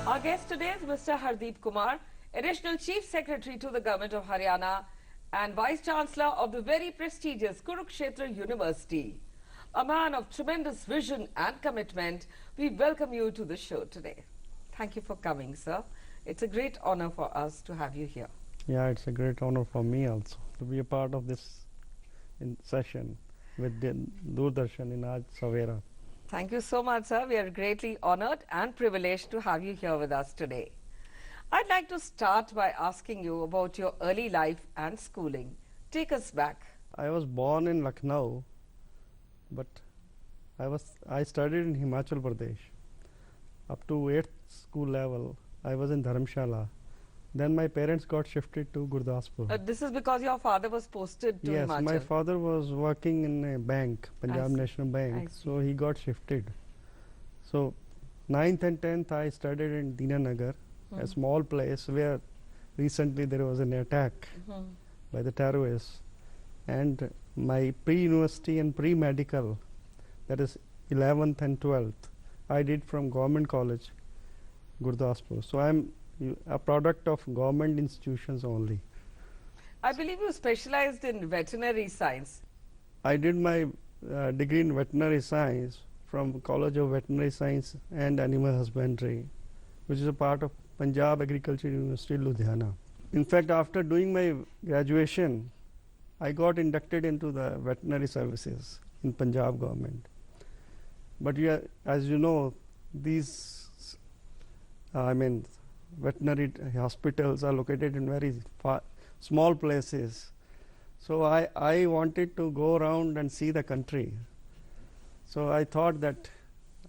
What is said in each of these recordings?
Our guest today is Mr. Hardeep Kumar, Additional Chief Secretary to the Government of Haryana and Vice Chancellor of the very prestigious Kurukshetre University. A man of tremendous vision and commitment, we welcome you to the show today. Thank you for coming, sir. It's a great honor for us to have you here. Yeah, it's a great honor for me also to be a part of this session with Doordarshan in Aaj Savera. Thank you so much, sir. We are greatly honored and privileged to have you here with us today. I'd like to start by asking you about your early life and schooling. Take us back. I was born in Lucknow, but I studied in Himachal Pradesh. Up to 8th school level, I was in Dharamshala. Then my parents got shifted to Gurdaspur. This is because your father was posted to Yes, Himachal. my father was working in a bank, Punjab National Bank, so he got shifted. So 9th and 10th I studied in Dinanagar, a small place where recently there was an attack by the terrorists. And my pre-university and pre-medical, that is 11th and 12th, I did from Government College, Gurdaspur. So I'm a product of government institutions only. I believe you specialized in veterinary science. I did my degree in veterinary science from College of Veterinary Science and Animal Husbandry, which is a part of Punjab Agriculture University, Ludhiana. In fact, after doing my graduation, I got inducted into the veterinary services in Punjab government. But as you know, these, veterinary hospitals are located in very small places. So I wanted to go around and see the country. So I thought that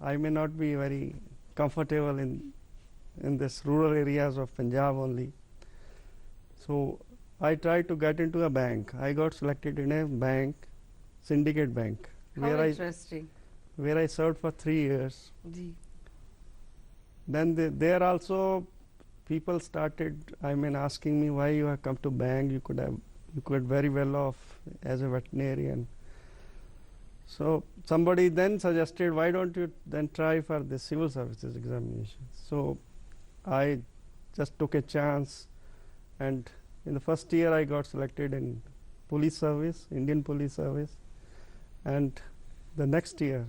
I may not be very comfortable in this rural areas of Punjab only. So I tried to get into a bank. I got selected in a bank, syndicate bank, How interesting. where I served for 3 years. Gee. Then there also people started asking me why you have come to bank. You could very well off as a veterinarian. So somebody then suggested, why don't you then try for the civil services examination? So I just took a chance, and in the first year I got selected in police service, Indian police service, and the next year,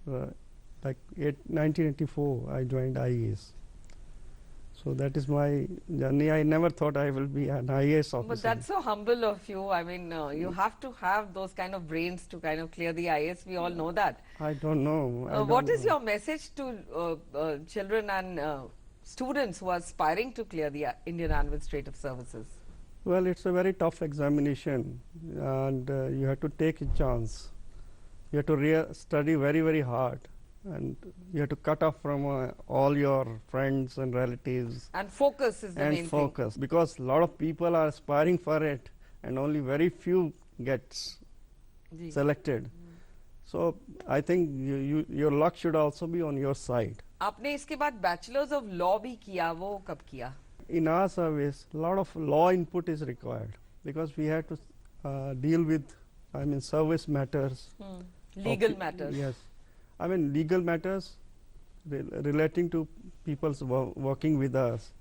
1984, I joined IAS. So that is my journey. I never thought I will be an IAS officer. But that's so humble of you. I mean, you have to have those kind of brains to kind of clear the IAS. We all know that. I don't know. What is your message to children and students who are aspiring to clear the Indian Administrative Services? Well, it's a very tough examination, and you have to take a chance. You have to study very, very hard, and you have to cut off from all your friends and relatives. And focus is the main thing. And focus, because a lot of people are aspiring for it, and only very few gets selected. So I think your luck should also be on your side. आपने इसके बाद bachelors of law भी किया, वो कब किया? In our service, a lot of law input is required, because we have to deal with, service matters. Legal matters. Yes. Legal matters relating to people's working with us.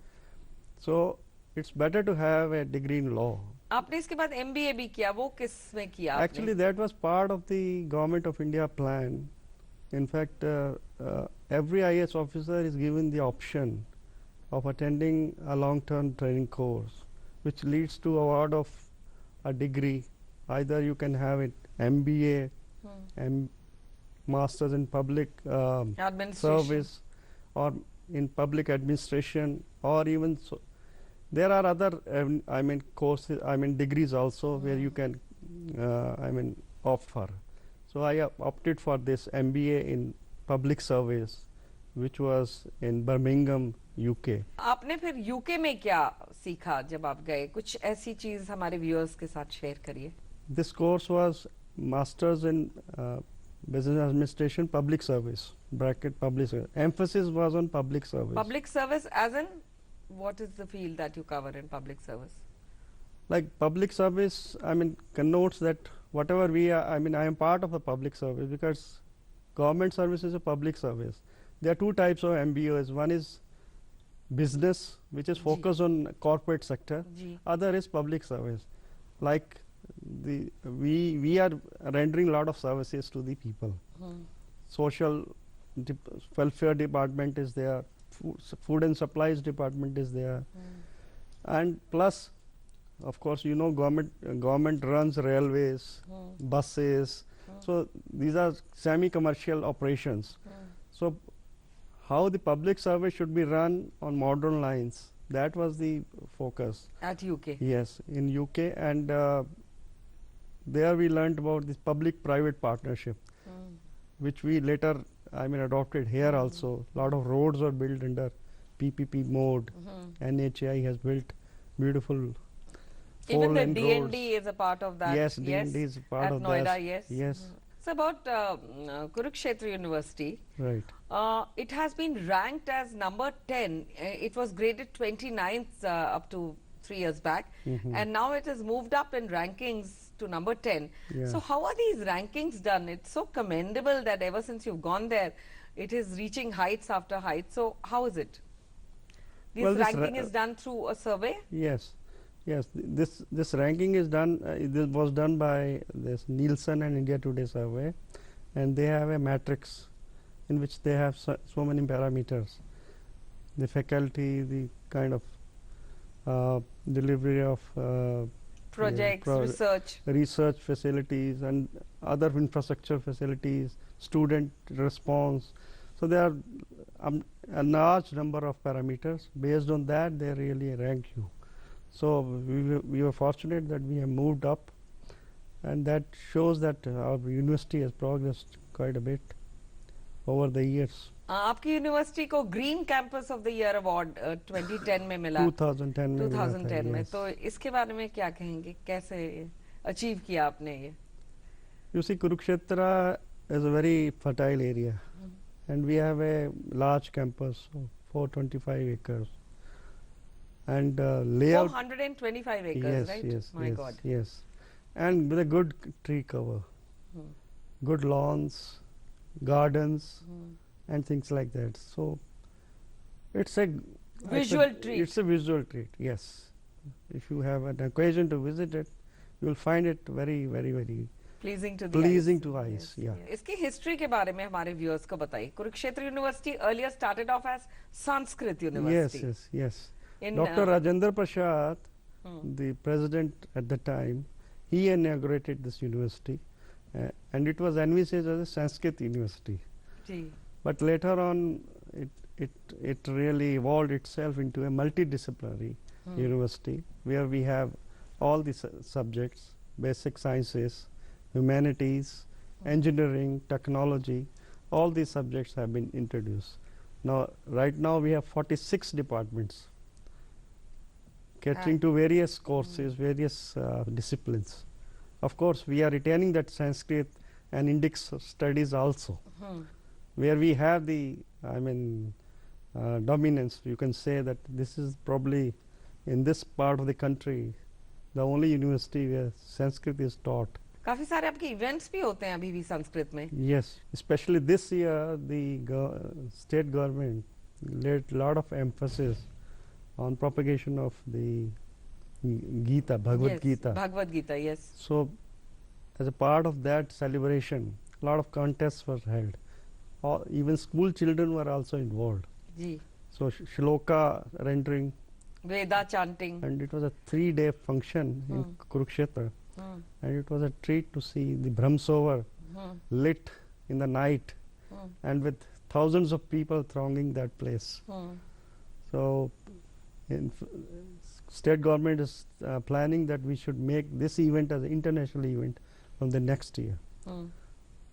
So it's better to have a degree in law. आपने इसके बाद MBA भी किया, वो किस में किया? Actually, that was part of the Government of India plan. In fact, every IAS officer is given the option of attending a long-term training course, which leads to award of a degree. Either you can have it MBA, and Masters in Public Service, or in Public Administration, or even there are other courses, degrees also where you can offer. So I opted for this MBA in Public Service, which was in Birmingham, UK. आपने फिर UK में क्या सीखा जब आप गए? कुछ ऐसी चीज हमारे व्यूअर्स के साथ शेयर करिए. This course was Masters in Business Administration, Public Service, Public Service. Emphasis was on public service. Public service as in, what is the field that you cover in public service? Like public service, connotes that whatever we are, I am part of the public service, because government service is a public service. There are two types of MBOs. One is business, which is Ji. focused on corporate sector. Ji. Other is public service. Like we are rendering a lot of services to the people. Social welfare department is there, food and supplies department is there, and plus, of course, you know, government runs railways, buses. So these are semi-commercial operations. So how the public service should be run on modern lines, that was the focus. At UK. Yes, in UK, and there we learned about this public-private partnership, which we later, adopted here also. A lot of roads were built under PPP mode. NHAI has built beautiful Even the four-lane DND roads. is a part of that. Yes, DND is part at of Noida, that. yes. Yes, So about Kurukshetre University, right. it has been ranked as number 10. It was graded 29th up to 3 years back, and now it has moved up in rankings to number 10. Yeah. So how are these rankings done? It's so commendable that ever since you've gone there, it is reaching heights after heights. So how is it? This Well, this ranking is done through a survey? Yes, yes. This ranking is done. This was done by this Nielsen and India Today survey, and they have a matrix in which they have so many parameters. The faculty, the kind of delivery of Projects, research facilities, and other infrastructure facilities, student response. So there are a large number of parameters. Based on that, they really rank you. So we were fortunate that we have moved up, and that shows that our university has progressed quite a bit over the years. आपकी university को green campus of the year award 2010 में मिला 2010 में मिला था, 2010 में yes. तो इसके बारे में क्या कहेंगे कैसे अचीव किया आपने ये You see, Kurukshetra is a very fertile area, and we have a large campus of 425 acres. And layout. 425 acres, Yes, right? yes, My yes, God. yes. And with a good tree cover, good lawns, gardens, and things like that. So it's a Visual treat. It's a visual treat. Yes. If you have an occasion to visit it, you will find it very, very, very Pleasing to the pleasing eyes. to eyes. Yeah. इसकी history के बारे में हमारे viewers को बताइए Kurukshetra university earlier started off as Sanskrit Yes, university yes, yes. In, Dr. Rajendra Prasad, the president at the time, he inaugurated this university, and it was envisaged as a Sanskrit university. जी But later on, it really evolved itself into a multidisciplinary university where we have all the subjects, basic sciences, humanities, engineering, technology. All these subjects have been introduced. Now, right now we have 46 departments catering to various courses, various disciplines. Of course, we are retaining that Sanskrit and Indic studies also, where we have the, dominance. You can say that this is probably in this part of the country the only university where Sanskrit is taught. काफी सारे आपके events भी होते हैं अभी भी संस्कृत में Yes, especially this year, the state government laid a lot of emphasis on propagation of the Gita, Bhagavad Yes, Gita. Bhagavad Gita, yes. So, as a part of that celebration, a lot of contests were held. Even school children were also involved. Ji So, shloka rendering, Veda chanting. and it was a 3-day function in Kurukshetra. And it was a treat to see the Brahmsovar lit in the night and with thousands of people thronging that place. So, state government is planning that we should make this event as an international event from the next year.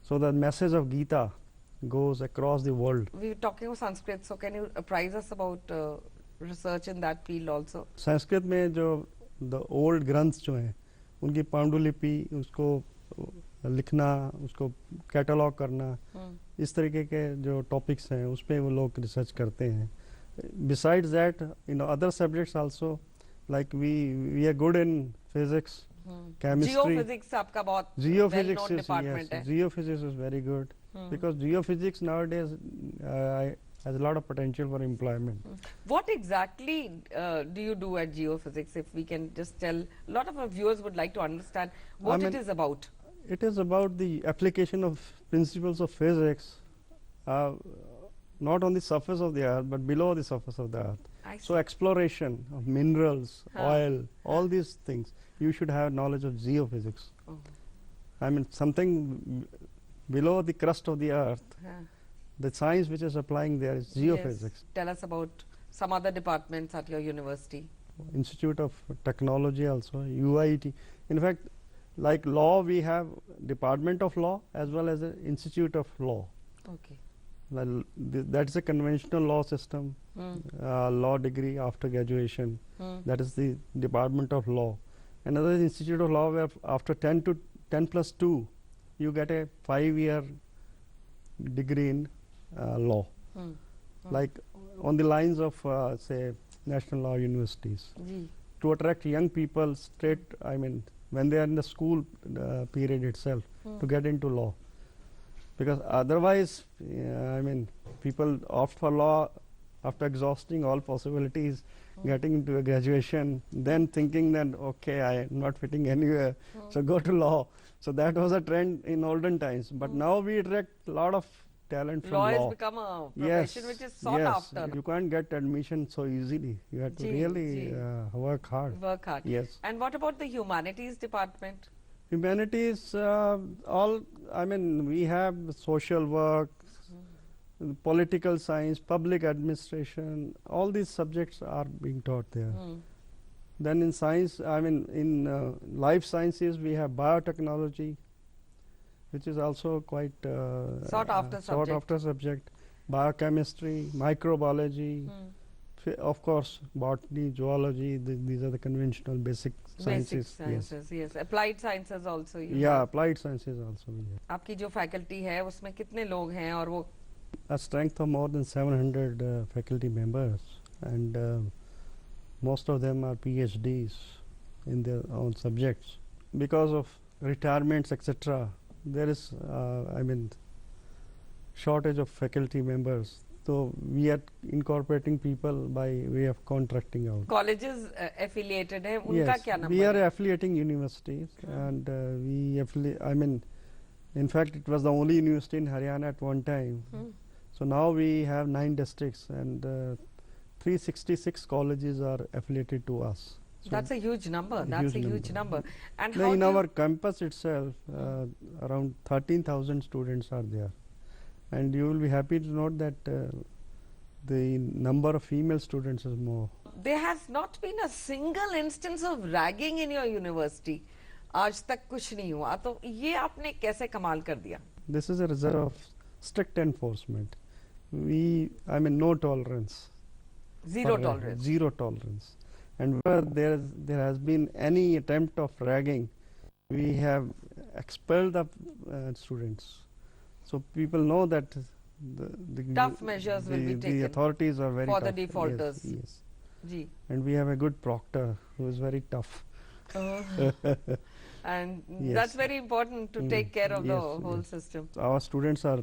So the message of Gita goes across the world. We were talking about Sanskrit, so can you apprise us about research in that field also? Sanskrit में जो the old ग्रंथ जो हैं उनकी पांडुलिपि उसको लिखना उसको कैटलॉग करना इस तरीके के जो टॉपिक्स हैं उस पे वो लोग रिसर्च करते हैं. Besides that, other subjects also, like we are good in physics, chemistry. Geophysics आपका बहुत Geophysics well-known is, department yes, है. geophysics is very good because geophysics nowadays has a lot of potential for employment. What exactly do you do at geophysics? If we can just tell, a lot of our viewers would like to understand what it mean, is about. It is about the application of principles of physics, uh, not on the surface of the earth, but below the surface of the earth. I So see. exploration of minerals, Huh. oil, all these things, you should have knowledge of geophysics. Oh. I mean, something below the crust of the earth, Huh. the science which is applying there is geophysics. Yes. Tell us about some other departments at your university. Institute of Technology also, UIT. In fact, like law, we have Department of Law as well as an Institute of Law. Okay. Well, that's a conventional law system, law degree after graduation. That is the Department of Law. Another Institute of Law where after 10 plus 2, you get a 5-year degree in law. Like on the lines of say national law universities. Ji. To attract young people straight, I mean, when they are in the school period itself, to get into law. Because otherwise, I mean, people opt for law after exhausting all possibilities, getting into a graduation, then thinking that, okay, I am not fitting anywhere, so go to law. So that was a trend in olden times. But now we attract a lot of talent from Law law. has become a profession which is sought after. You can't get admission so easily. You have to Ji, really ji. work hard. Work hard. Yes. And what about the humanities department? Humanities, all, I mean, we have social work, political science, public administration, all these subjects are being taught there. Then in science, I mean, in life sciences, we have biotechnology, which is also quite Sought after subject. Biochemistry, microbiology, of course, botany, zoology, these are the conventional basic Basic sciences. sciences, yes. Applied sciences also. You Yeah, have. applied sciences also we have. आपकी जो faculty है उसमें कितने लोग हैं और वो A strength of more than 700 faculty members, and most of them are PhDs in their own subjects. Because of retirements, etc., there is, I mean, shortage of faculty members. So we are incorporating people by way of contracting out. colleges affiliated हैं उनका क्या Yes, number we are है? affiliating universities, and we affiliate. I mean, in fact, it was the only university in Haryana at one time. So now we have 9 districts, and 366 colleges are affiliated to us. So That's a huge number. That's a huge number. And now how in do you- our campus itself, around 13,000 students are there, and you will be happy to note that the number of female students is more. there has not been a single instance of ragging in your university. आज तक कुछ नहीं हुआ तो ये आपने कैसे कमाल कर दिया? This is a result of strict enforcement. I mean, no tolerance. Zero for tolerance. Zero tolerance. And where there has been any attempt of ragging, we have expelled the students. So people know that the Tough measures will be the taken authorities are very for the tough. defaulters. Yes. Ji. And we have a good proctor who is very tough. And Yes. that's very important to take care of the Yes, whole yes. system. Our students are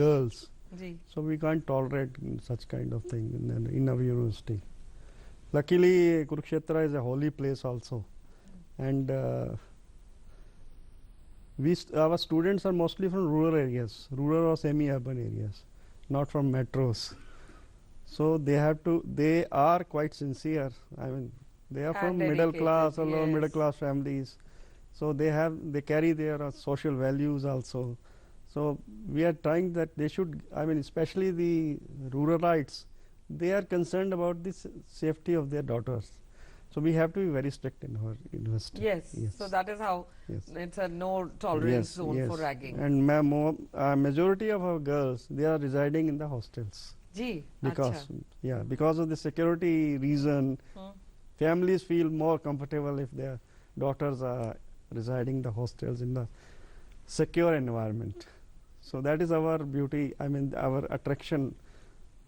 girls, ji. so we can't tolerate such kind of thing in our university. Luckily, Kurukshetra is a holy place also, and our students are mostly from rural areas, rural or semi-urban areas, not from metros. So they are quite sincere. I mean, they are from And middle class or dedicated, lower middle yes. class families. So they carry their social values also. So we are trying that they should, I mean, especially the ruralites, they are concerned about the safety of their daughters. So we have to be very strict in our university. Yes. Yes. So that is how Yes. it's a no tolerance zone for ragging. And majority of our girls, they are residing in the hostels. Ji. Because अच्छा. because of the security reason, families feel more comfortable if their daughters are residing in the hostels in the secure environment. So that is our beauty, I mean, our attraction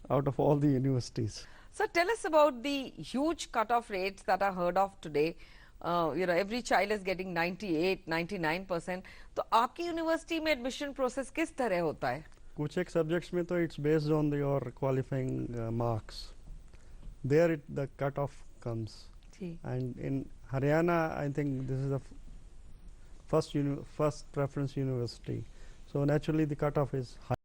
out of all the universities. So tell us about the huge cutoff rates that are heard of today. Every child is getting 98, 99%. तो आपकी university में admission process किस तरह होता है? कुछ एक subjects में तो it's based on your qualifying marks. There the cutoff comes. Ji. And in Haryana, I think this is the first preference university. So naturally the cutoff is high.